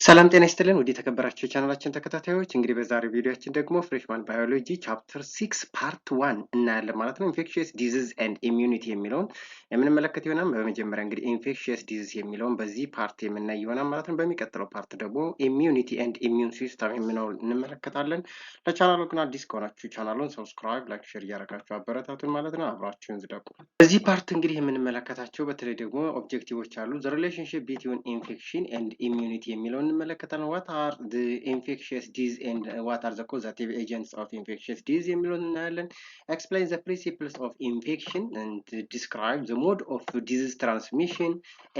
ሰላም ጤና ይስጥልን ውድ የተከበራችሁ የቻናላችን ተከታታዮች እንግዲህ በዛሬው ቪዲዮአችን ደግሞ ፍሬሽማን ባዮሎጂ ቻፕተር 6 ፓርት 1 እናያለን ማለት ነው። ኢንፌክሽየስ ዲዚዝ ኤንድ ኢሚዩኒቲ የሚለውን የምንመለከት ይሆናል። በመጀመሪያ እንግዲህ ኢንፌክሽየስ ዲዚዝ የሚለውን በዚህ ፓርት የምናይ ይሆናል ማለት ነው። በሚቀጥለው ፓርት ደግሞ ኢሚዩኒቲ ኤንድ ኢሚዩን ሲስተም የሚለውን እንመለከታለን። ለቻናሉ ግን አዲስ ከሆናችሁ ቻናሉን ሰብስክራይብ፣ ላይክ፣ ሼር እያደረጋችሁ አበረታቱን ማለት ነው። አብራችሁን ዝለቁ። በዚህ ፓርት እንግዲህ የምንመለከታቸው በተለይ ደግሞ ኦብጀክቲቮች አሉ። ዘ ሪሌሽንሺፕ ቢትዊን ኢንፌክሽን ኤንድ ኢሚዩኒቲ የሚለውን እንመለከታለን። ዋት አር ዘ ኢንፌክሽየስ ዲዝ ኤንድ ዋት አር ዘ ኮዛቲቭ ኤጀንትስ ኦፍ ኢንፌክሽየስ ዲዝ የሚለውን እናያለን። ኤክስፕሌን ዘ ፕሪንሲፕልስ ኦፍ ኢንፌክሽን ኤንድ ዲስክራይብ ዘ ሞድ ኦፍ ዲዚዝ ትራንስሚሽን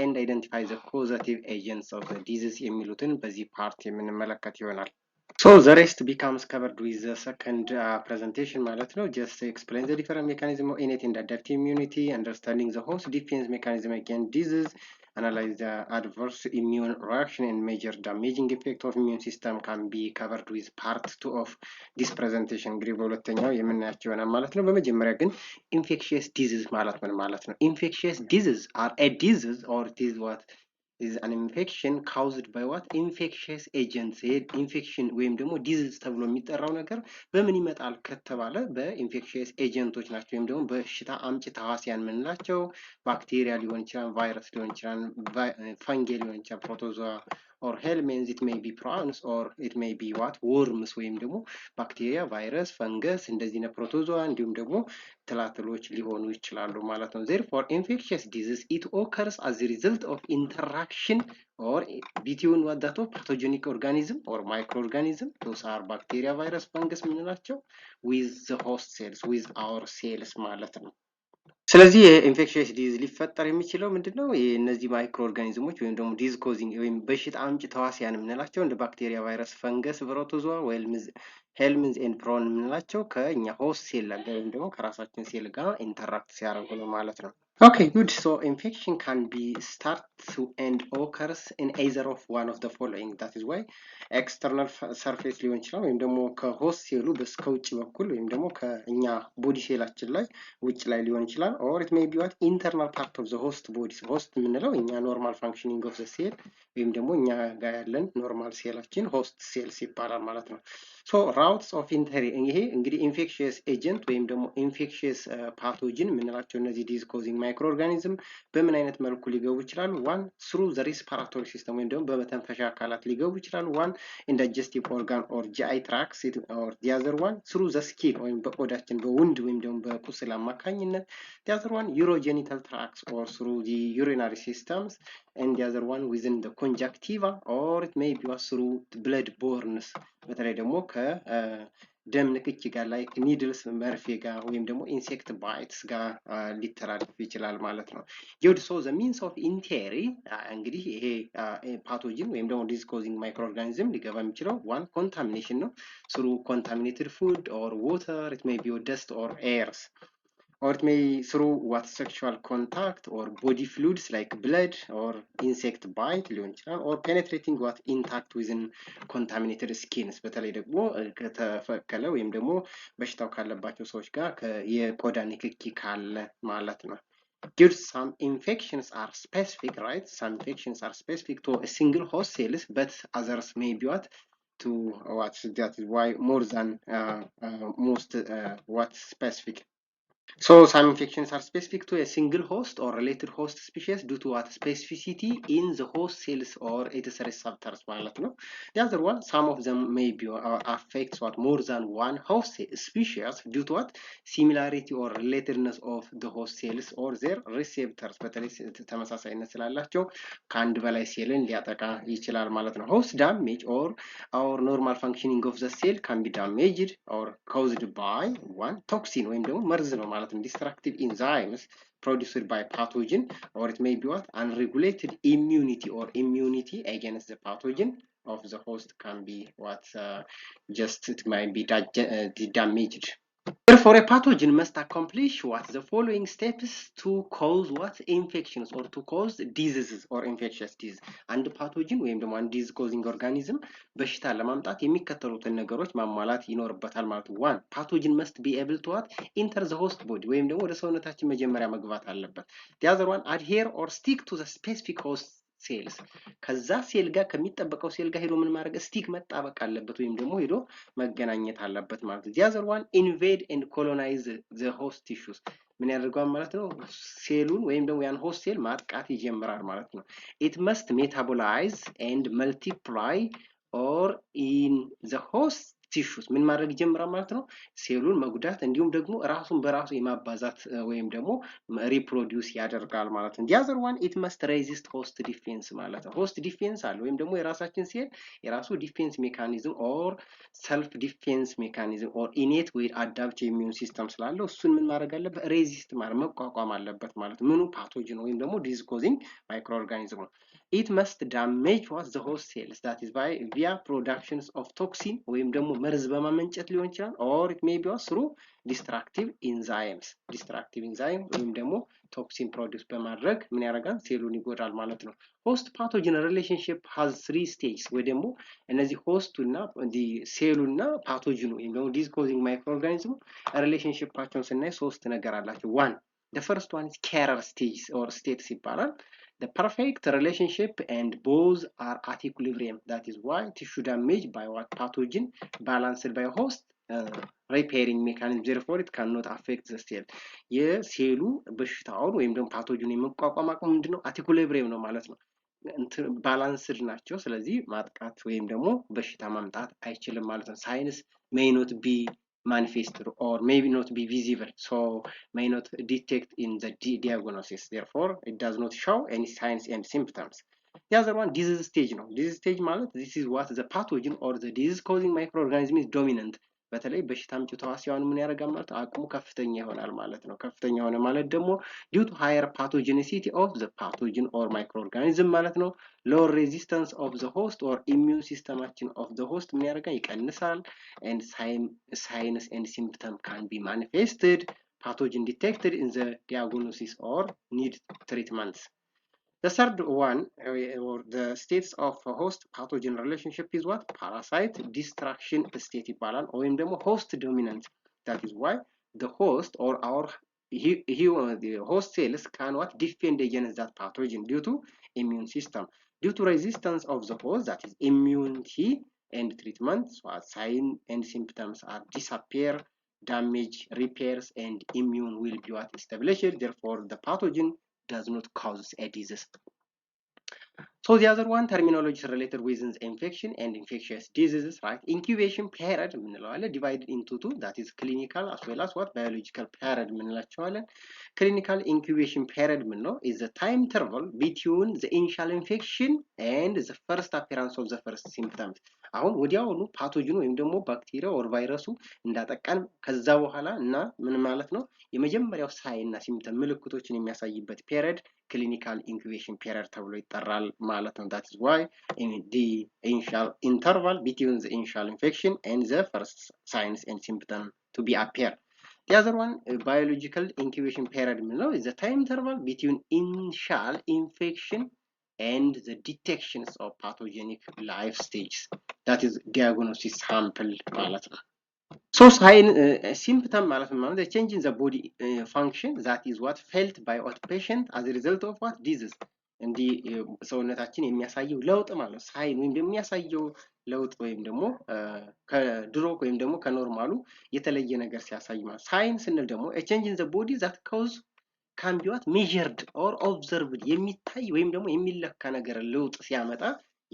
ኤንድ አይደንቲፋይ ዘ ኮዛቲቭ ኤጀንትስ ኦፍ ዲዚዝ የሚሉትን በዚህ ፓርት የምንመለከት ይሆናል። So the rest becomes covered with the second presentation ማለት ነው. Just explain the different mechanism of innate and adaptive immunity, understanding the host defense mechanism against disease, analyze the adverse immune reaction and measure damaging effect of immune system can be covered with part 2 of this presentation. እንግዲህ በሁለተኛው የምናያቸው ይሆናል ማለት ነው። በመጀመሪያ ግን infectious disease ማለት ምን ማለት ነው? Infectious disease are a disease or it is what is an infection caused by what infectious agents ኢንፌክሽን ወይም ደግሞ ዲዚዝ ተብሎ የሚጠራው ነገር በምን ይመጣል ከተባለ በኢንፌክሽየስ ኤጀንቶች ናቸው ወይም ደግሞ በሽታ አምጪ ተዋሲያን የምንላቸው ባክቴሪያ ሊሆን ይችላል፣ ቫይረስ ሊሆን ይችላል፣ ፈንጌ ሊሆን ይችላል፣ ፕሮቶዞዋ or helminths, it may be prawns or it may be what worms ወይም ደግሞ ባክቴሪያ፣ ቫይረስ፣ ፈንገስ እንደዚህ ነው ፕሮቶዞዋ እንዲሁም ደግሞ ትላትሎች ሊሆኑ ይችላሉ ማለት ነው። therefore infectious disease it occurs as a result of interaction or between what that of pathogenic organism or microorganism, those are bacteria, virus, fungus ምንላቸው with the host cells with our cells ማለት ነው። ስለዚህ የኢንፌክሽየስ ዲዝ ሊፈጠር የሚችለው ምንድነው? እነዚህ ማይክሮ ኦርጋኒዝሞች ወይም ደግሞ ዲዝ ኮዚንግ ወይም በሽታ አምጪ ተዋሲያን የምንላቸው እንደ ባክቴሪያ፣ ቫይረስ፣ ፈንገስ፣ ፕሮቶዞዋ ወይም ሄልሚንዝ ኤንድ ፕሮን የምንላቸው ከኛ ሆስት ሴል ጋር ወይም ደግሞ ከራሳችን ሴል ጋር ኢንተራክት ሲያደርጉ ነው ማለት ነው። Okay, good. So infection can be start to and occurs in either of one of the following. That is why external surface ሊሆን ይችላል ወይም ደግሞ ከሆስት ሴሉ በስከውጭ በኩል ወይም ደግሞ ከኛ ቦዲ ሴላችን ላይ ውጭ ላይ ሊሆን ይችላል or it may be what internal part of the host body. host የምንለው እኛ normal functioning of the cell ወይም ደግሞ እኛ ጋር ያለን ኖርማል ሴላችን host cells ይባላል ማለት ነው። so routes of entry ይሄ እንግዲህ infectious agent ወይም ደግሞ infectious pathogen የምንላቸው እነዚህ disease causing microorganism በምን አይነት መልኩ ሊገቡ ይችላሉ? one through the respiratory system ወይም ደግሞ በመተንፈሻ አካላት ሊገቡ ይችላሉ። one in digestive organ or GI tract or the other one through the skin ወይም በቆዳችን በውንድ ወይም ደግሞ በቁስል አማካኝነት the other one urogenital tracts or through the urinary systems and the other one within the conjunctiva or it may be through blood borne በተለይ ደግሞ ከደም ንክኪ ጋር ላይ ኒድልስ መርፌ ጋር ወይም ደግሞ ኢንሴክት ባይትስ ጋር ሊተላለፍ ይችላል ማለት ነው። ሶ ዘ ሚንስ ኦፍ ኢንቴሪ እንግዲህ ይሄ ፓቶጂን ወይም ደግሞ ዲዝ ኮዚንግ ማይክሮ ኦርጋኒዝም ሊገባ የሚችለው ዋን ኮንታሚኔሽን ነው ስሩ ኮንታሚኔትድ ፉድ ኦር ዋተር ኢት ሜይ ቢ ደስት ኦር ኤርስ or it may through what sexual contact or body fluids like blood or insect bite ሊሆን ይችላል or penetrating what intact within contaminated skins በተለይ ደግሞ ከተፈከለ ወይም ደግሞ በሽታው ካለባቸው ሰዎች ጋር የቆዳ ንክኪ ካለ ማለት ነው። Good, some infections are specific, right? Some infections are specific to a single host cells, but others may be what to what that is why more than most what specific. So some infections are specific to a single host or related host species due to what specificity in the host cells or its receptors ማለት ነው። The other one, some of them may be affects what more than one host species due to what similarity or relatedness of the host cells or their receptors በተለይ ተመሳሳይነት ስላላቸው ከአንድ በላይ ሴልን ሊያጠቃ ይችላል ማለት ነው። host damage or our normal functioning of the cell can be damaged or caused by one toxin ወይም ደግሞ መርዝ ነው ማለት ነው። destructive enzymes produced by pathogen or it may be what unregulated immunity or immunity against the pathogen of the host can be what just it might be damaged. Therefore, a pathogen must accomplish what the following steps to cause what infections or to cause diseases or infectious disease. And pathogen ወይም ደግሞ አንድ disease causing organism በሽታ ለማምጣት የሚከተሉትን ነገሮች ማሟላት ይኖርበታል ማለት ነው። one pathogen must be able to what enter the host body ወይም ደግሞ ወደ ሰውነታችን መጀመሪያ መግባት አለበት። the other one adhere or stick to the specific host ሴልስ ከዛ ሴል ጋር ከሚጠበቀው ሴል ጋር ሄዶ ምን ማድረግ ስቲክ መጣበቅ አለበት ወይም ደግሞ ሄዶ መገናኘት አለበት ማለት ነው። the other one invade and colonize the host tissues ምን ያደርጋል ማለት ነው? ሴሉን ወይም ደግሞ ያን ሆስት ሴል ማጥቃት ይጀምራል ማለት ነው። it must metabolize and multiply or in the host ቲሹስ ምን ማድረግ ይጀምራል ማለት ነው? ሴሉን መጉዳት እንዲሁም ደግሞ ራሱን በራሱ የማባዛት ወይም ደግሞ ሪፕሮዲዩስ ያደርጋል ማለት ነው። the other one it must resist host defense ማለት ነው። host defense አለ ወይም ደግሞ የራሳችን ሴል የራሱ ዲፌንስ ሜካኒዝም ኦር ሰልፍ ዲፌንስ ሜካኒዝም ኦር ኢኔት ወይ አዳፕቲቭ ኢሚዩን ሲስተም ስላለው እሱን ምን ማድረግ አለበት? ሬዚስት ማለት መቋቋም አለበት ማለት ምኑ ፓቶጅን ወይም ደግሞ ዲዚዝ ኮዚንግ ማይክሮ ኦርጋኒዝም ነው። it must damage what the host cells that is by via productions of toxin ወይም ደግሞ መርዝ በማመንጨት ሊሆን ይችላል or it may be through destructive enzymes ወይም ደግሞ ቶክሲን ፕሮዲውስ በማድረግ ምን ያደርጋል? ሴሉን ይጎዳል ማለት ነው። host pathogen relationship has 3 stages ወይ ደግሞ እነዚህ ሆስቱና ሴሉና ፓቶጅኑ ወይም ደግሞ disease causing microorganism ሪሌሽንሺፓቸውን ስናይ ሶስት ነገር አላቸው። one the first one is carrier stage or states ይባላል። the perfect relationship and both are at equilibrium. That is why tissue damage by what pathogen balanced by host repairing mechanism, therefore it cannot affect the cell. የሴሉ በሽታውን ወይም ደግሞ ፓቶጅን የመቋቋም አቅሙ ምንድነው? at equilibrium ነው ማለት ነው። ባላንስድ ናቸው። ስለዚህ ማጥቃት ወይም ደግሞ በሽታ ማምጣት አይችልም ማለት ነው። ሳይንስ may not be manifested or maybe not be visible, so may not detect in the diagnosis, therefore it does not show any signs and symptoms. the other one disease stage ነው። disease stage ማለት this is what the pathogen or the disease causing microorganism is dominant በተለይ በሽታ አምጪ ተዋሲያን ምን ያደርጋል ማለት አቅሙ ከፍተኛ ይሆናል ማለት ነው። ከፍተኛ ሆነ ማለት ደግሞ due to higher pathogenicity of the pathogen or microorganism ማለት ነው። lower resistance of the host or immune systemaችን of the host ምን ያደርጋል? ይቀንሳል and signs and symptoms can be manifested, pathogen detected in the diagnosis or need treatments. The third one or the states of host pathogen relationship is what? Parasite destruction state ይባላል ወይም ደግሞ host dominant. That is why the host or our the host cells cannot defend against that pathogen due to immune system. Due to resistance of the host, that is immunity and treatment, so signs and symptoms are disappear, damage repairs, and immune will be what established. Therefore, the pathogen does not cause a disease. So the other one terminology related with infection and infectious diseases, right? Incubation period divided into two, that is clinical as well as what biological period. Clinical incubation period is the time interval between the initial infection and the first appearance of the first symptoms. አሁን ወዲያውኑ ፓቶጅኑ ወይም ደግሞ ባክቴሪያ ኦር ቫይረሱ እንዳጠቃን ከዛ በኋላ እና ምን ማለት ነው የመጀመሪያው ሳይንና ሲምፕተም ምልክቶችን የሚያሳይበት ፔሪድ ክሊኒካል ኢንኩቤሽን ፔሪድ ተብሎ ይጠራል ማለት ነው። that is why in the initial interval between the initial infection and the first signs and symptom to be appear. The other one biological incubation period is the time interval between initial infection and the detections of pathogenic life stages, that is diagnosis sample ማለት ነው። So sign symptom ማለት ነው the change in the body function, that is what felt by what patient as a result of what disease. እንዲህ ሰውነታችን የሚያሳየው ለውጥ ማለት ነው። ሳይን ወይም የሚያሳየው ለውጥ ወይም ደግሞ ከድሮ ወይም ደግሞ ከኖርማሉ የተለየ ነገር ሲያሳይ ማለት ሳይን ስንል ደግሞ a change in the body that cause can be what measured or observed የሚታይ ወይም ደግሞ የሚለካ ነገር ለውጥ ሲያመጣ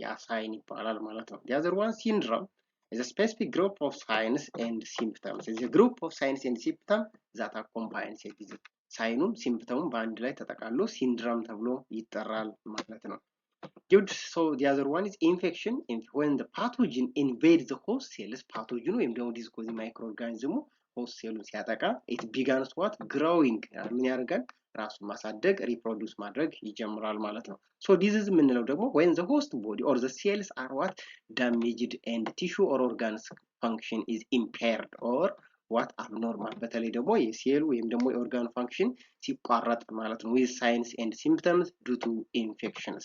ያ ሳይን ይባላል ማለት ነው። the other one syndrome is a specific group of signs and symptoms. It's a group of signs and symptoms that accompany a disease. ሳይኑም ሲምፕተሙም በአንድ ላይ ተጠቃሎ ሲንድሮም ተብሎ ይጠራል ማለት ነው። Good. So the other one is infection. When the pathogen invades the host cells, pathogen ወይም ደግሞ disease causing microorganism host cell ሲያጠቃ it begins what growing ምን ያደርጋል? ራሱን ማሳደግ ሪፕሮዲዩስ ማድረግ ይጀምራል ማለት ነው። So disease የምንለው ደግሞ when the host body or the cells are what damaged and tissue or organs function is impaired or what abnormal, በተለይ ደግሞ የሴል ወይም ደግሞ የኦርጋን ፋንክሽን ሲቋረጥ ማለት ነው with signs and symptoms due to infections.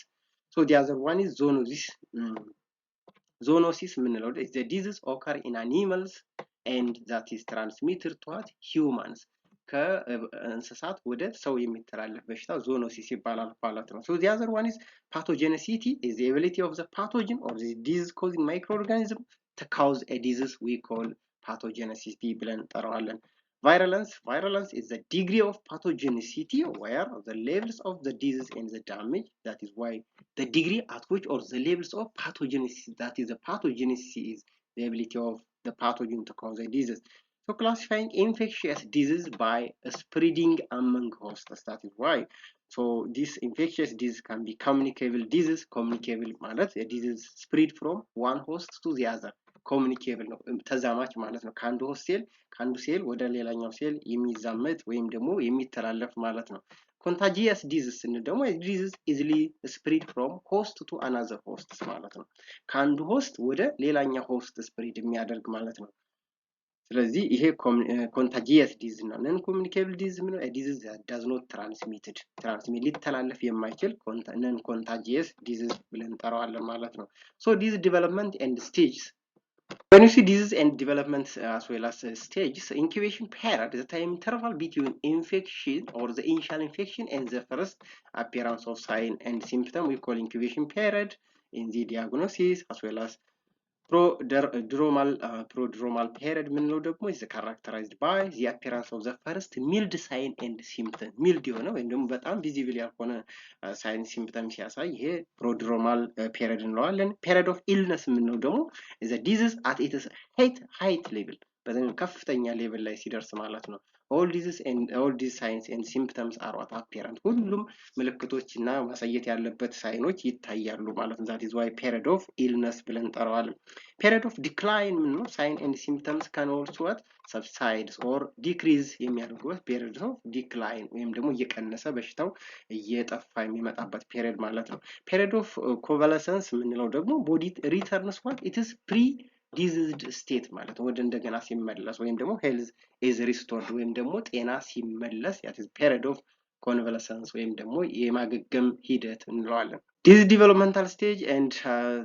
So the other one is zoonosis. Zoonosis የምንለው the disease occur in animals and that is transmitted to what humans. ከእንስሳት ወደ ሰው የሚተላለፍ በሽታ ዞኖሲስ ይባላል ማለት ነው። So the other one is pathogenicity is the ability of the pathogen or the disease causing microorganism to cause a disease we call pathogenicity ብለን እንጠራዋለን። Virulence is the degree of pathogenicity where the levels of the disease and the damage, that is why the degree at which or the levels of pathogenicity, that is the pathogenicity is the ability of the pathogen to cause a disease. So classifying infectious disease by spreading among hosts, that is why. So this infectious disease can be communicable disease. Communicable ማለት a disease spread from one host to the other. ኮሚኒኬብል ነው ተዛማች ማለት ነው። ከአንዱ ሴል ወደ ሌላኛው ሴል የሚዛመት ወይም ደግሞ የሚተላለፍ ማለት ነው። ኮንታጂየስ ዲዚዝ ስንል ደግሞ ዲዚዝ ኢዝሊ ስፕሪድ ፍሮም ሆስት ቱ አናዘር ሆስትስ ማለት ነው። ከአንዱ ሆስት ወደ ሌላኛው ሆስት ስፕሪድ የሚያደርግ ማለት ነው። ስለዚህ ይሄ ኮንታጂየስ ዲዚዝ ነው። ነን ኮሚኒኬብል ዲዚዝ ምን ነው? ዲዚዝ ዳዝ ኖት ትራንስሚት ሊተላለፍ የማይችል ነን ኮንታጂየስ ዲዚዝ ብለን እንጠራዋለን ማለት ነው። ሶ ዲዚዝ ዲቨሎፕመንት ኤንድ ስቴጅስ. When you see disease and development as well as stages, incubation period is the time interval between infection or the initial infection and the first appearance of sign and symptom. We call incubation period in the diagnosis as well as prodromal period ምንለው ደግሞ is characterized by the appearance of the first mild sign and symptom. mild የሆነ ወይም ደግሞ በጣም ቪዚብል ያልሆነ ሳይን ሲምፕተም ሲያሳይ ይሄ prodromal period እንለዋለን። period of illness ምንለው ደግሞ is a disease at its height level, በጣም ከፍተኛ ሌቭል ላይ ሲደርስ ማለት ነው። all these signs and symptoms are what apparent. ሁሉም ምልክቶች እና ማሳየት ያለበት ሳይኖች ይታያሉ ማለት ነው። that is why period of illness ብለን እንጠራዋለን። period of decline ምንለው sign and symptoms can also what subside or decrease የሚያደርጉበት period of decline ወይም ደግሞ እየቀነሰ በሽታው እየጠፋ የሚመጣበት period ማለት ነው። period of convalescence ምንለው ደግሞ body returns what it is diseased state ማለት ወደ እንደገና ሲመለስ ወይም ደግሞ health is restored ወይም ደግሞ ጤና ሲመለስ that is period of convalescence ወይም ደግሞ የማገገም ሂደት እንለዋለን። disease developmental stage and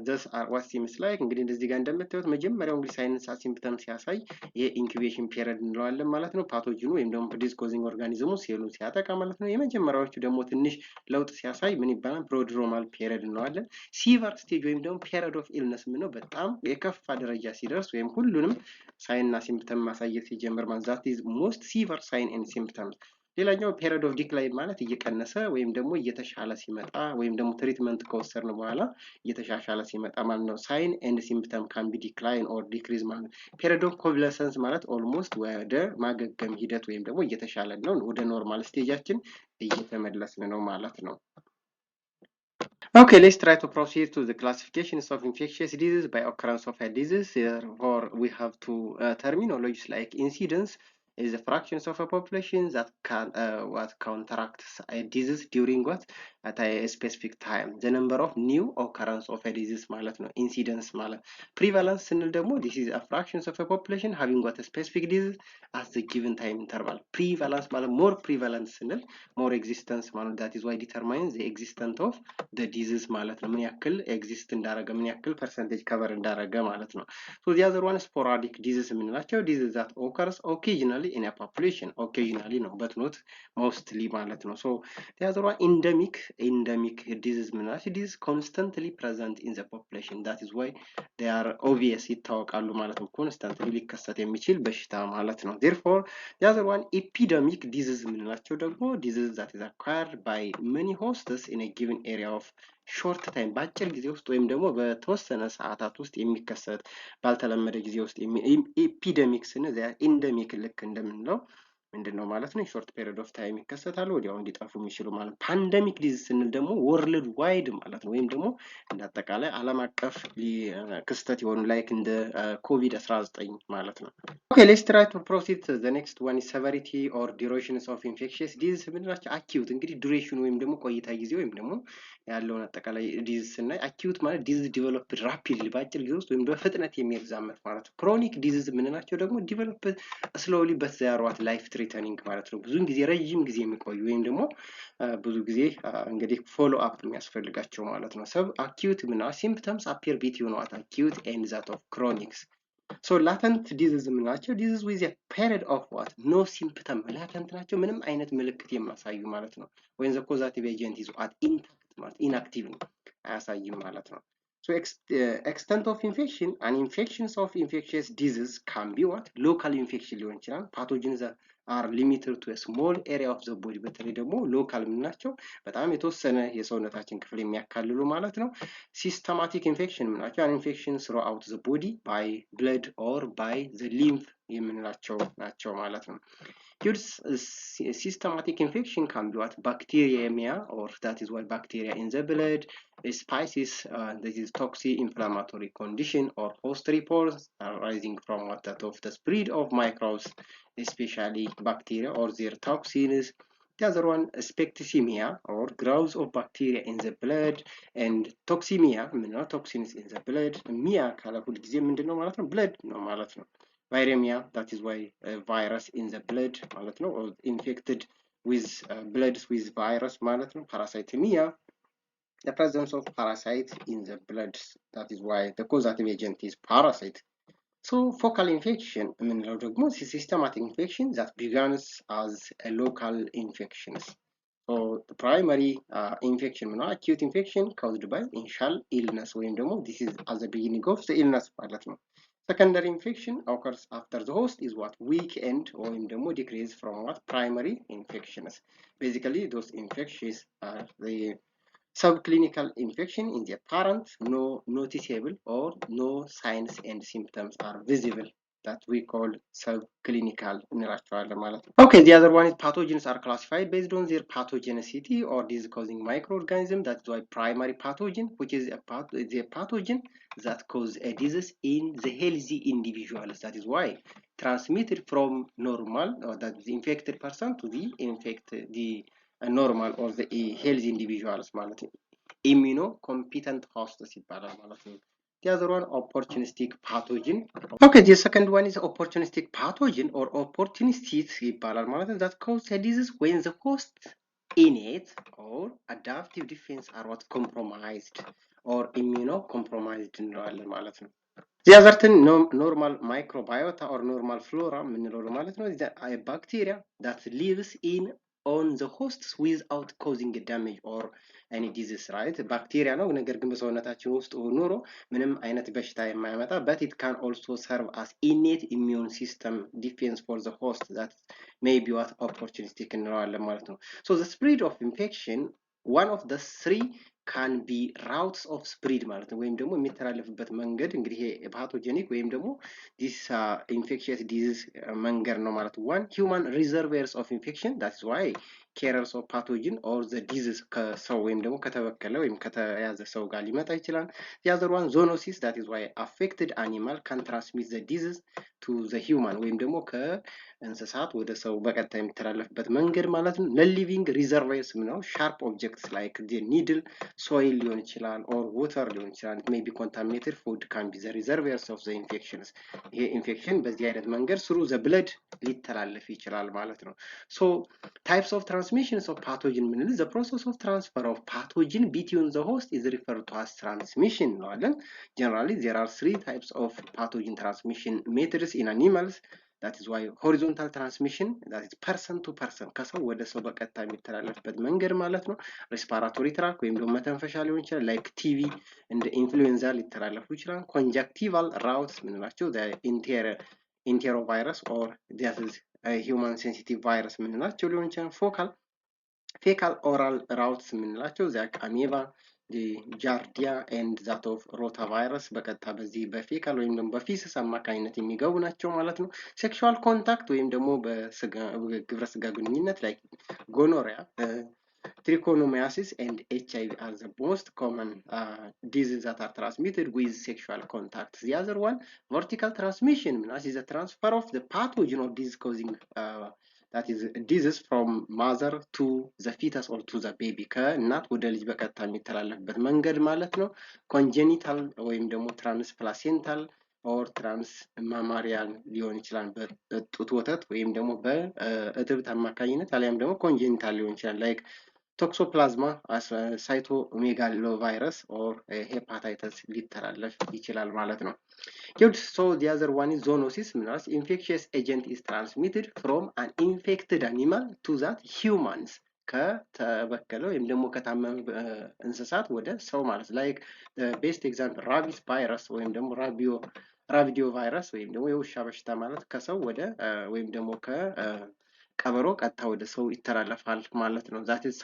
thus are what seems like እንግዲህ እንደዚህ ጋር እንደምታዩት መጀመሪያው እንግዲህ ሳይንስ ሲምፕተም ሲያሳይ የኢንኩቤሽን ፔሪድ እንለዋለን ማለት ነው። ፓቶጂኑ ወይም ደግሞ ዲዝ ኮዚንግ ኦርጋኒዝሙ ሴሉን ሲያጠቃ ማለት ነው። የመጀመሪያዎቹ ደግሞ ትንሽ ለውጥ ሲያሳይ ምን ይባላል? ፕሮድሮማል ፔሪድ እንለዋለን። ሲቨር ስቴጅ ወይም ደግሞ ፔሪድ ኦፍ ኢልነስ ምነው በጣም የከፋ ደረጃ ሲደርስ ወይም ሁሉንም ሳይንና ሲምፕተም ማሳየት ሲጀምር ማዛት is most severe sign and symptoms። ሌላኛው ፔሪድ ኦፍ ዲክላይን ማለት እየቀነሰ ወይም ደግሞ እየተሻለ ሲመጣ ወይም ደግሞ ትሪትመንት ከወሰድን በኋላ እየተሻሻለ ሲመጣ ማለት ነው። ሳይን ኤንድ ሲምፕተም ካን ቢ ዲክላይን ኦር ዲክሪዝ ማለት። ፔሪድ ኦፍ ኮንቫለሰንስ ማለት ኦልሞስት ወደ ማገገም ሂደት ወይም ደግሞ እየተሻለ ነው ወደ ኖርማል ስቴጃችን እየተመለስን ነው ማለት ነው። Okay, let's try to proceed to the classifications of infectious disease by occurrence of a disease. Therefore, we have two terminologies like incidence is the fractions of a population that can counteracts a disease during what at a specific time. The number of new occurrence of a disease ማለት ነው incidence ማለት። prevalence ስንል ደግሞ this is a fractions of a population having got a specific disease at the given time interval. prevalence ማለት more prevalence ስንል more existence ማለት that is why determines the existence of the disease ማለት ነው። ምን ያክል ኤግዚስት እንዳረገ ምን ያክል ፐርሰንቴጅ ከቨር እንዳረገ ማለት ነው። so the other one sporadic disease የምንላቸው disease that occurs occasionally in a population. occasionally ነው but not mostly ማለት ነው። so the other one endemic disease የምንላቸው disease constantly present in the population. that is why they are obvious ይታወቃሉ ማለት ነው። constantly ሊከሰት የሚችል በሽታ ማለት ነው። therefore the other one epidemic disease የምንላቸው ደግሞ disease that is acquired by many hosts in a given area of short time በአጭር ጊዜ ውስጥ ወይም ደግሞ በተወሰነ ሰዓታት ውስጥ የሚከሰት ባልተለመደ ጊዜ ውስጥ ኤፒደሚክስ ነው። ኢንደሚክ ልክ እንደምንለው ምንድነው ማለት ነው? ሾርት ፔሪድ ኦፍ ታይም ይከሰታሉ ወዲያው እንዲጠፉ የሚችሉ ማለት። ፓንደሚክ ዲዚዝ ስንል ደግሞ ወርልድ ዋይድ ማለት ነው ወይም ደግሞ እንደ አጠቃላይ ዓለም አቀፍ ክስተት የሆኑ ላይክ እንደ ኮቪድ-19 ማለት ነው። Okay, let's try to proceed to the next one is severity or durations of infectious disease ምንላቸው acute እንግዲህ duration ወይም ደግሞ ቆይታ ጊዜ ወይም ደግሞ ያለውን አጠቃላይ ዲዚዝ ስናይ acute ማለት disease develop rapidly በአጭር ጊዜ ውስጥ ወይም በፍጥነት የሚዛመት ማለት ነው። chronic disease ምንላቸው ደግሞ develop slowly but they are what life threatening ማለት ነው። ብዙን ጊዜ ረጅም ጊዜ የሚቆዩ ወይም ደግሞ ብዙ ጊዜ እንግዲህ ፎሎ አፕ የሚያስፈልጋቸው ማለት ነው። ሰብ acute ምና symptoms appear between what acute and that of chronic So latent disease ምንላቸው disease with a period of what no symptom latent ናቸው ምንም አይነት ምልክት የማያሳዩ ማለት ነው when the causative agent is what intact ማለት inactive ነው አያሳይም ማለት ነው so extent of infection and infections of infectious disease can be what local infection ሊሆን ይችላል pathogens are limited to a small area of the body በተለይ ደግሞ ሎካል ምንላቸው በጣም የተወሰነ የሰውነታችን ክፍል የሚያካልሉ ማለት ነው systematic infection ምንላቸው an infection throughout the body by blood or by the lymph የምንላቸው ናቸው ማለት ነው Huge systematic infection can be what bacteremia or that is why bacteria in the blood spices this is toxic inflammatory condition or host reports arising from what that of the spread of microbes especially bacteria or their toxins the other one septicemia or growth of bacteria in the blood and toxemia toxins in the blood mia ካለ ሁሉ ጊዜ ምንድነው ማለት ነው blood ነው ማለት ነው viremia that is why virus in the blood ማለት ነው or infected with blood with virus ማለት ነው parasitemia the presence of parasite in the blood that is why the causative agent is parasite so focal infection የምንለው ደግሞ systematic infection that begins as a local infections so the primary infection ነው acute infection caused by initial illness ወይም ደግሞ this is at the beginning of the illness ማለት ነው secondary infection occurs after the host is what weakened or decrease from what primary infections basically those infections are the subclinical infection in the apparent no noticeable or no signs and symptoms are visible that we call subclinical okay the other one is pathogens are classified based on their pathogenicity or disease causing microorganism that's why primary pathogen which is the pathogen that cause a disease in the healthy individuals that is why transmitted from normal or that is infected person to the infected the normal or the healthy individuals ማለት ነው immunocompetent hosts ይባላል ማለት ነው the other one opportunistic pathogen okay the second one is opportunistic pathogen or opportunistic ይባላል ማለት ነው that cause a disease when the host innate or adaptive defense are what compromised or immunocompromised እንለዋለን ማለት ነው the other thing normal microbiota or normal flora ምንለው ማለት ነው a bacteria that lives in on the hosts without causing damage or any disease right bacteria ነው ነገር ግን በሰውነታችን ውስጥ ኖሮ ምንም አይነት በሽታ የማያመጣ but it can also serve as innate immune system defense for the host that may be what opportunistic እንለዋለን ማለት ነው so the spread of infection one of the three can be routes of spread ማለት ነው ወይም ደግሞ የሚተላለፍበት መንገድ እንግዲህ ይሄ pathogenic ወይም ደግሞ this infectious disease መንገድ ነው ማለት one human reservoirs of infection that's why carriers of pathogen or the disease ከሰው ወይም ደግሞ ከተበከለ ወይም ከተያዘ ሰው ጋር ሊመጣ ይችላል the other one zoonosis that is why affected animal can transmit the disease to the human ወይም ደግሞ ከእንስሳት ወደ ሰው በቀጥታ የሚተላለፍበት መንገድ ማለት ነው ለሊቪንግ reservoirs ነው sharp objects like the needle soil ሊሆን ይችላል or water ሊሆን ይችላል it may be contaminated food can be the reservoirs of the infections ይሄ ኢንፌክሽን በዚህ አይነት መንገድ through the blood ሊተላለፍ ይችላል ማለት ነው so types of transmissions of pathogen means the process of transfer of pathogen between the host is referred to as transmission ነው አይደል generally there are three types of pathogen transmission methods in animals that is why horizontal transmission that is person to person ከሰው ወደ ሰው በቀጥታ የሚተላለፍበት መንገድ ማለት ነው respiratory tract ወይም ደግሞ መተንፈሻ ሊሆን ይችላል like TB እንደ ኢንፍሉዌንዛ ሊተላለፉ ይችላል conjunctival routes ምንላቸው the enterovirus or that is human sensitive virus ምንላቸው ሊሆን ይችላል fecal oral routes ምንላቸው like amoeba the giardia and that of rotavirus በቀጥታ በዚህ በፌካል ወይም ደግሞ በፊስስ አማካኝነት የሚገቡ ናቸው ማለት ነው ሴክሹዋል ኮንታክት ወይም ደግሞ በግብረ ስጋ ግንኙነት like gonorrhea trichomoniasis and HIV are the most common diseases that are transmitted with sexual contact. The other one, vertical transmission, is the transfer of the pathogen or disease causing that is disease from mother to the fetus or to the baby ከእናት ወደ ልጅ በቀጥታ የሚተላለፍበት መንገድ ማለት ነው congenital ወይም ደግሞ transplacental or transmammarial ሊሆን ይችላል በጡት ወተት ወይም ደግሞ በእትብት አማካኝነት አሊያም ደግሞ congenital ሊሆን ይችላል like ቶክሶፕላዝማ ሳይቶሜጋሎቫይረስ ኦር ሄፓታይተስ ሊተላለፍ ይችላል ማለት ነው። Good. So the other one is zoonosis. Infectious agent is transmitted from an infected animal to that humans. ከተበከለ ወይም ደግሞ ከታመመ እንስሳት ወደ ሰው ማለት ላይክ ቤስት ኤግዛምፕል ራቢስ ቫይረስ ወይም ደግሞ ራቢዲዮ ቫይረስ ወይም ደግሞ የውሻ በሽታ ማለት ከሰው ወደ ወይም ደግሞ ከቀበሮ ቀጥታ ወደ ሰው ይተላለፋል ማለት ነው። ዛት ኢዝ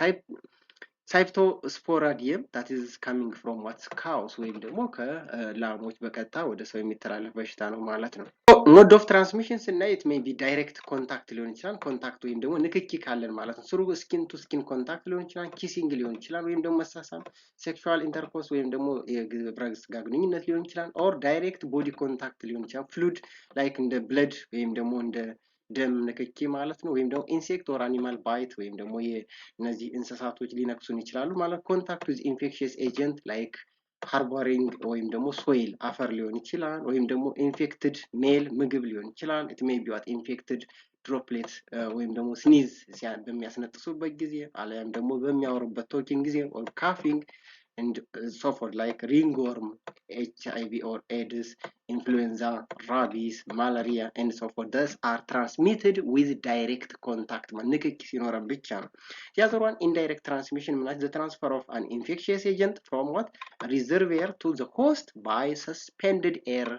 ሳይፕቶስፖራዲየም that is coming from what cows ወይም ደግሞ ከላሞች በቀጥታ ወደ ሰው የሚተላለፍ በሽታ ነው ማለት ነው። ሞድ ኦፍ ትራንስሚሽን ስናይ it may be direct contact ሊሆን ይችላል፣ ኮንታክት ወይም ደግሞ ንክኪ ካለን ማለት ነው። ስሩ ስኪን ቱ ስኪን ኮንታክት ሊሆን ይችላል፣ ኪሲንግ ሊሆን ይችላል፣ ወይም ደግሞ መሳሳም፣ ሴክሹዋል ኢንተርኮርስ ወይም ደግሞ የግብረ ስጋ ግንኙነት ሊሆን ይችላል፣ ኦር ዳይሬክት ቦዲ ኮንታክት ሊሆን ይችላል፣ ፍሉድ ላይክ እንደ ብለድ ወይም ደግሞ እንደ ደም ንክኪ ማለት ነው። ወይም ደግሞ ኢንሴክት ኦር አኒማል ባይት ወይም ደግሞ እነዚህ እንስሳቶች ሊነክሱን ይችላሉ ማለት ኮንታክት ዊዝ ኢንፌክሽየስ ኤጀንት ላይክ ሃርቦሪንግ ወይም ደግሞ ሶይል አፈር ሊሆን ይችላል፣ ወይም ደግሞ ኢንፌክትድ ሜል ምግብ ሊሆን ይችላል። ኢት ሜይ ቢ ዋት ኢንፌክትድ ድሮፕሌት ወይም ደግሞ ስኒዝ በሚያስነጥሱበት ጊዜ አለያም ደግሞ በሚያወሩበት ቶኪንግ ጊዜ ኦር ካፊንግ and so forth like ringworm, HIV or AIDS, influenza, rabies, malaria and so forth. These are transmitted with direct contact. The other one, indirect transmission, means the transfer of an infectious agent from what reservoir to the host by suspended air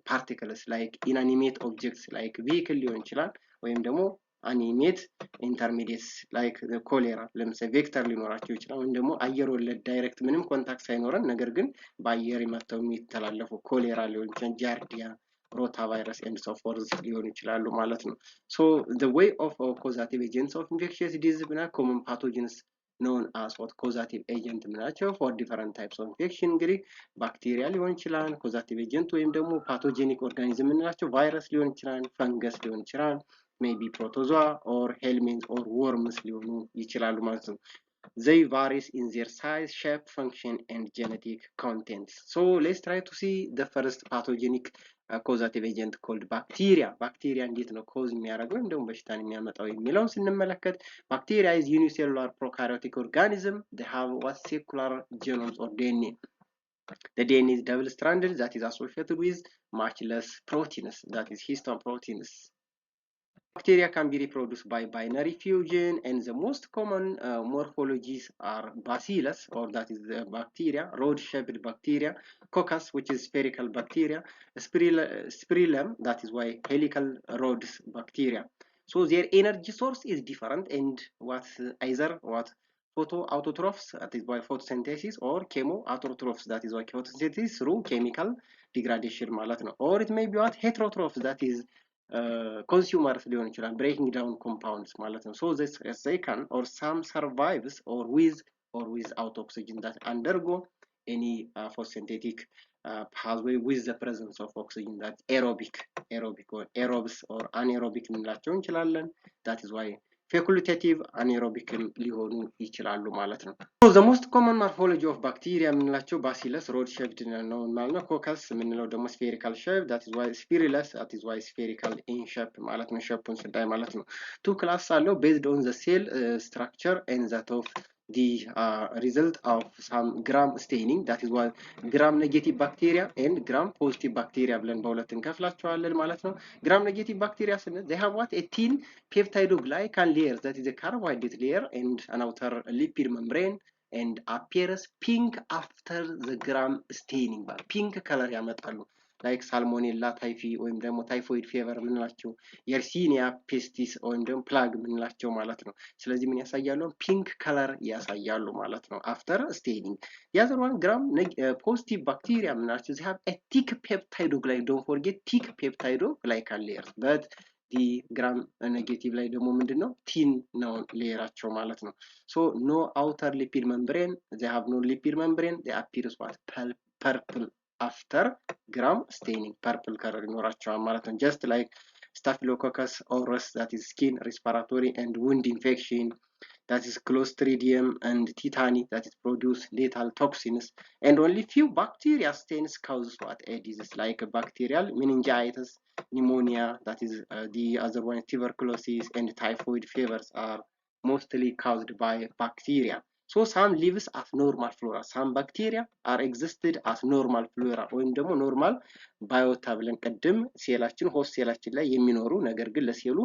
particles like inanimate objects like vehicle ሊሆን ይችላል ወይም ደግሞ አኒሜት ኢንተርሚዲየትስ ላይክ ኮሌራ ለምሳሌ ቬክተር ሊኖራቸው ይችላል፣ ወይም ደግሞ አየር ወለድ ዳይሬክት ምንም ኮንታክት ሳይኖረን ነገር ግን በአየር መጥተው የሚተላለፉ ኮሌራ ሊሆን ይችላል፣ ጃርዲያ፣ ሮታ ቫይረስ ኤንድ ሶ ፎርዝ ሊሆኑ ይችላሉ ማለት ነው። ሶ the way of causative agents of infectious disease እና common pathogens known as what causative agent ምናቸው for different types of infection እንግዲህ ባክቴሪያ ሊሆን ይችላል causative agent ወይም ደግሞ pathogenic organism ምንላቸው ቫይረስ ሊሆን ይችላል፣ ፈንገስ ሊሆን ይችላል፣ maybe protozoa or helminths or worms ሊሆኑ ይችላሉ ማለት ነው። They varies in their size, shape, function and genetic contents. So let's try to see the first pathogenic causative agent called bacteria. Bacteria እንዴት ነው ኮዝ የሚያደርገው ወይም ደግሞ በሽታን የሚያመጣው የሚለውን ስንመለከት bacteria is unicellular prokaryotic organism. They have what secular genomes or DNA. The DNA is double stranded that is associated with much less proteins, that is histone proteins. Bacteria can be reproduced by binary fusion, and the most common morphologies are bacillus, or that is the bacteria, rod-shaped bacteria, coccus, which is spherical bacteria, spirillum, that is why helical rods bacteria. So their energy source is different, and either photoautotrophs, that is by photosynthesis, or chemoautotrophs, that is why photosynthesis through chemical degradation ማለት ነው. Or it may be what heterotrophs, that is consumers ሊሆን ይችላል breaking down compounds ማለት ነው. So this they can or some survives or with or without oxygen that undergo any photosynthetic pathway with the presence of oxygen, that aerobic or aerobes or anaerobic እንላቸው እንችላለን. That is why facultative anaerobic ሊሆኑ ይችላሉ ማለት ነው. So the most common morphology of bacteria የምንላቸው bacillus rod shaped ነው ማለት ነው። coccus የምንለው ደግሞ spherical shape, that is why spirillus, that is why spherical in shape ማለት ነው። ሼፑን ስናይ ማለት ነው። two class አለው based on the cell structure and that of the result of some gram staining, that is why gram negative bacteria and gram positive bacteria ብለን በሁለት እንከፍላቸዋለን ማለት ነው። gram negative bacteria ስንል they have what a thin peptidoglycan layer, that is a carbohydrate layer and an outer lipid membrane and appears pink after the gram staining. pink color ያመጣሉ like salmonella typhi ወይም ደግሞ typhoid fever ምንላቸው yersinia pestis ወይም ደግሞ plague ምንላቸው ማለት ነው። ስለዚህ ምን ያሳያሉ? pink color ያሳያሉ ማለት ነው after staining. the other one gram positive bacteria ምንላቸው they have a thick peptidoglycan, don't forget thick peptidoglycan layers, but the gram negative ላይ ደግሞ ምንድነው ቲን ነው ሌየራቸው ማለት ነው። so no outer lipid membrane, they have no lipid membrane, they appear what purple after gram staining, purple color ይኖራቸዋል ማለት ነው። just like staphylococcus aureus, that is skin, respiratory and wound infection, that is clostridium and tetani, that is produce lethal toxins, and only few bacteria stains causes what a disease like bacterial meningitis, pneumonia, that is the other one tuberculosis and typhoid fevers are mostly caused by bacteria. So some lives as normal flora, some bacteria are existed as normal flora ወይም ደግሞ ኖርማል ባዮታ ብለን ቀደም ሴላችን ሆስት ሴላችን ላይ የሚኖሩ ነገር ግን ለሴሉ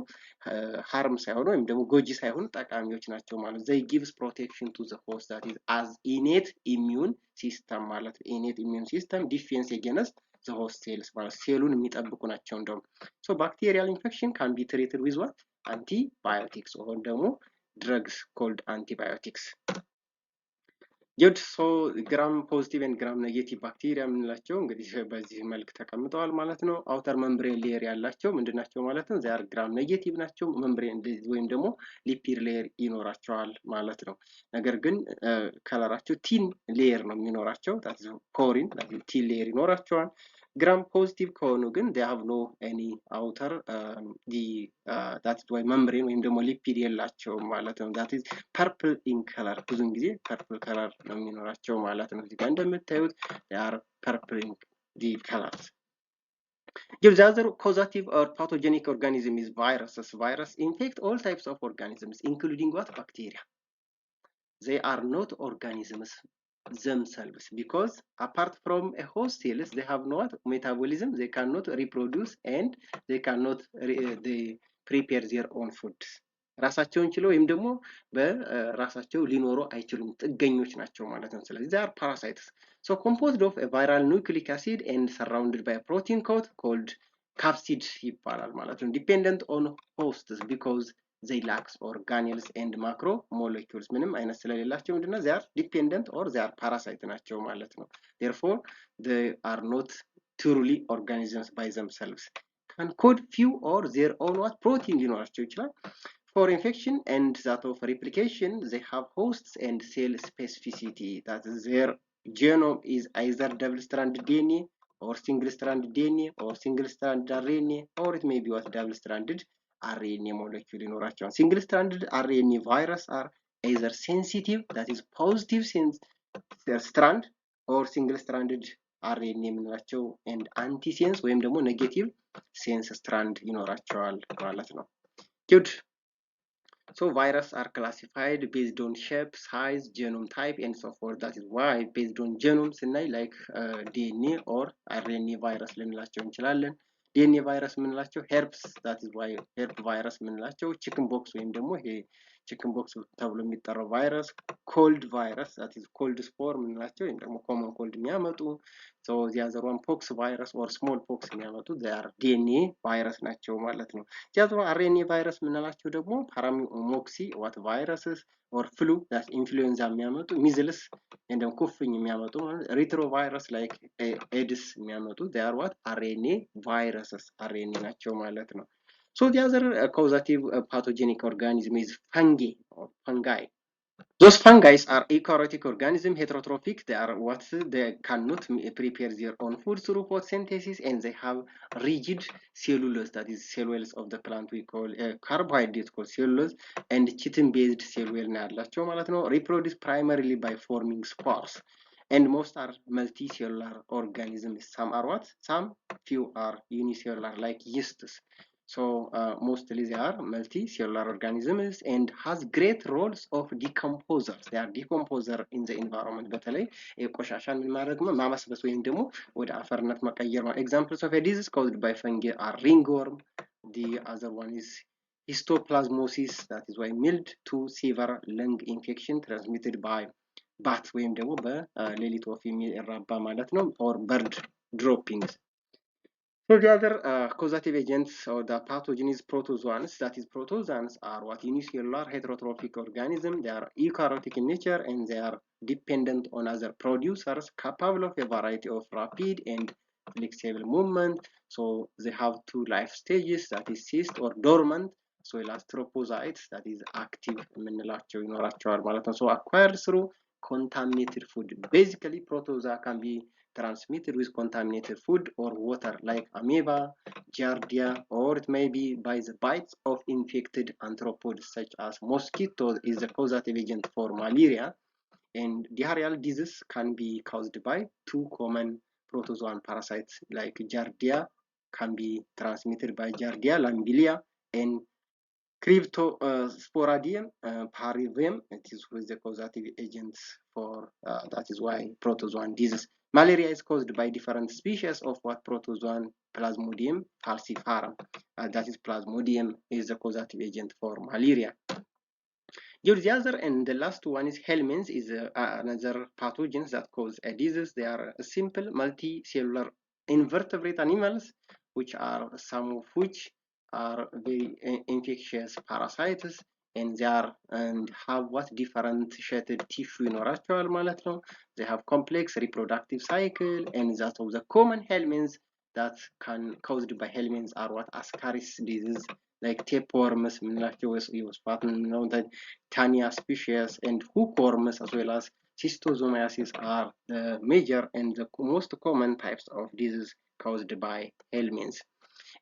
ሃርም ሳይሆኑ ወይም ደግሞ ጎጂ ሳይሆኑ ጠቃሚዎች ናቸው ማለት they gives protection to the host that is as innate immune system ማለት innate immune system defense against the host cells ማለት ሴሉን የሚጠብቁ ናቸው እንደውም so bacterial infection can be treated with what antibiotics or ደግሞ drugs called antibiotics. Good. So gram positive and gram negative bacteria ምንላቸው እንግዲህ በዚህ መልክ ተቀምጠዋል ማለት ነው outer membrane layer ያላቸው ምንድናቸው ማለት ነው they are gram negative ናቸው membrane ወይም ደግሞ lipid layer ይኖራቸዋል ማለት ነው ነገር ግን ከለራቸው thin layer ነው የሚኖራቸው that is corine thin layer ይኖራቸዋል gram positive ከሆኑ ግን they have no any outer that is why membrane ወይም ደግሞ lipid የላቸው ማለት ነው that is purple in color ብዙን ጊዜ purple color ነው የሚኖራቸው ማለት ነው እዚህ ጋር እንደምታዩት they are purple in the colors. The other causative or pathogenic organism is viruses. Virus infect all types of organisms including what bacteria. They are not organisms themselves because apart from a host cells they have no metabolism, they cannot reproduce and they cannot they prepare their own food. ራሳቸውን ችለው ወይም ደግሞ በራሳቸው ሊኖሩ አይችሉም ጥገኞች ናቸው ማለት ነው ስለዚህ they are parasites so composed of a viral nucleic acid and surrounded by a protein coat called capsid ይባላል ማለት ነው dependent on hosts because they lack organelles and macromolecules ምንም አይነት ስለሌላቸው ምንድነው they are dependent or they are parasite ናቸው ማለት ነው therefore they are not truly organisms by themselves can code few or their own what protein ሊኖራቸው ይችላል for infection and that of replication they have hosts and cell specificity that is their genome is either double-stranded DNA or single-stranded DNA or single-stranded RNA or it may be what double-stranded RNA molecule ይኖራቸዋል single-stranded RNA virus are either sensitive that is positive strand or single-stranded RNA የምንላቸው and antisense ወይም ደግሞ negative sense strand ይኖራቸዋል ማለት ነው good. So viruses are classified based on shape, size, genome type, and so forth. That is why based on genomes, like DNA or RNA virus, ልንላቸው እንችላለን. DNA virus ምንላቸው herpes, that is why herp virus ምንላቸው chickenpox ወይም ደግሞ ይሄ chickenpox ተብሎ የሚጠራው virus, cold virus, that is cold spore ምንላቸው ወይም ደግሞ common cold የሚያመጡ so the other one pox virus or smallpox የሚያመጡ they are DNA virus ናቸው ማለት ነው. the other one RNA virus ምንላቸው ደግሞ paramoxy what viruses or flu that influenza የሚያመጡ measles and then ኩፍኝ የሚያመጡ retrovirus like AIDS የሚያመጡ they are what RNA viruses RNA ናቸው ማለት ነው. So the other causative pathogenic organism is fungi or fungi. Those fungi are eukaryotic organisms, heterotrophic. They are what they cannot prepare their own food through photosynthesis, and they have rigid cellulose. That is cellulose of the plant we call carbohydrate called cellulose, and chitin-based cellulose. Reproduce primarily by forming spores, and most are multicellular organisms. Some are what? Some few are unicellular, like yeasts. So mostly they are multicellular organisms and has great roles of decomposers. They are decomposer in the environment. በተለይ ቆሻሻን ምን ማድረግ ነው ማመስበስ ወይም ደግሞ ወደ አፈርነት መቀየር ነው. Examples of a disease caused by fungi are ringworm. The other one is histoplasmosis. That is why mild to severe lung infection transmitted by bat ወይም ደግሞ በሌሊት ወፍ የሚራባ ማለት ነው or bird droppings. So the other causative agents or the pathogens protozoans, that is protozoans are what unicellular heterotrophic organisms. They are eukaryotic in nature and they are dependent on other producers capable of a variety of rapid and flexible movement. So they have two life stages, that is cyst or dormant. So elastropocytes, that is active የምንላቸው ይኖራቸዋል ማለት ነው. So acquired through contaminated food. Basically protozoa can be transmitted with contaminated food or water like amoeba, giardia, or it may be by the bites of infected arthropods such as mosquitoes is the causative agent for malaria, and diarrheal disease can be caused by two common protozoan parasites like giardia can be transmitted by giardia lambelia and Cryptosporidium parvim, it is who is the causative agents for that is why protozoan disease. Malaria is caused by different species of what protozoan Plasmodium falciparum. That is Plasmodium is the causative agent for malaria. The other and the last one is helminths is another pathogens that cause a disease. They are simple multicellular invertebrate animals, which are some of which are very infectious parasites, and they are and have what differentiated tissue ይኖራቸዋል ማለት ነው. They have complex reproductive cycle, and that of the common helminths that can caused by helminths are what ascaris disease, like tapeworms, Tania species, and hookworms as well as schistosomiasis are the major and the most common types of disease caused by helminths.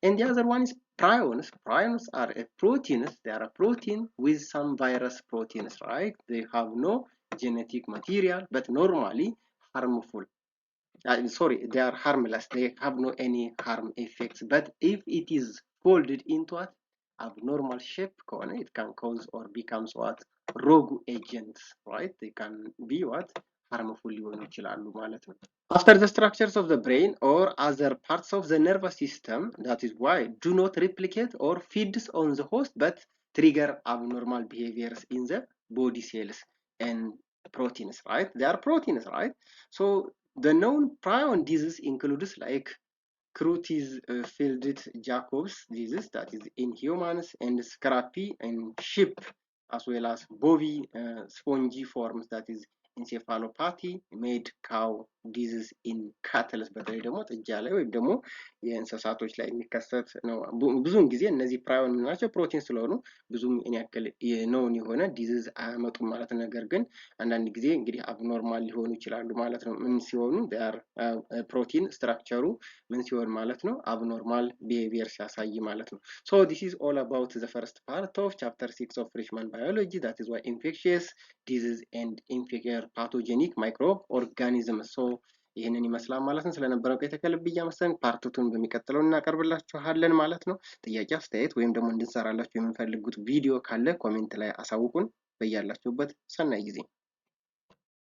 And the other one is prions. Prions are a proteins. They are a protein with some virus proteins, right? They have no genetic material, but normally harmful. They are harmless. They have no any harm effects. But if it is folded into an abnormal shape, it can cause or becomes what rogue agents, right? They can be what harmful ሊሆኑ ይችላሉ ማለት ነው. After the structures of the brain or other parts of the nervous system, that is why do not replicate or feeds on the host, but trigger abnormal behaviors in the body cells and proteins, right? They are proteins, right? So the known prion disease includes like Creutzfeldt-Jacobs disease, that is in humans, and scrapie and sheep, as well as bovine spongiforms, that is encephalopathy, made cow disease in cattle. በተለይ ደግሞ ጥጃ ላይ ወይም ደግሞ የእንስሳቶች ላይ የሚከሰት ነው። ብዙውን ጊዜ እነዚህ ፕራዮን የምንላቸው ፕሮቲን ስለሆኑ ብዙም ያክል ነውን የሆነ ዲዚዝ አያመጡም ማለት ነው። ነገር ግን አንዳንድ ጊዜ እንግዲህ አብኖርማል ሊሆኑ ይችላሉ ማለት ነው። ምን ሲሆኑ ፕሮቲን ስትራክቸሩ ምን ሲሆን ማለት ነው? አብኖርማል ቢሄቪየር ሲያሳይ ማለት ነው። So this is all about the first part of chapter 6 of freshman biology, that is why infectious disease and infectious pathogenic microorganisms. So ይህንን ይመስላል ማለት ነው። ስለነበረው ቆይታ ከልብ እያመሰገን ፓርት 2ን በሚቀጥለው እናቀርብላችኋለን ማለት ነው። ጥያቄ፣ አስተያየት ወይም ደግሞ እንድንሰራላችሁ የምንፈልጉት ቪዲዮ ካለ ኮሜንት ላይ አሳውቁን። በያላችሁበት ሰናይ ጊዜ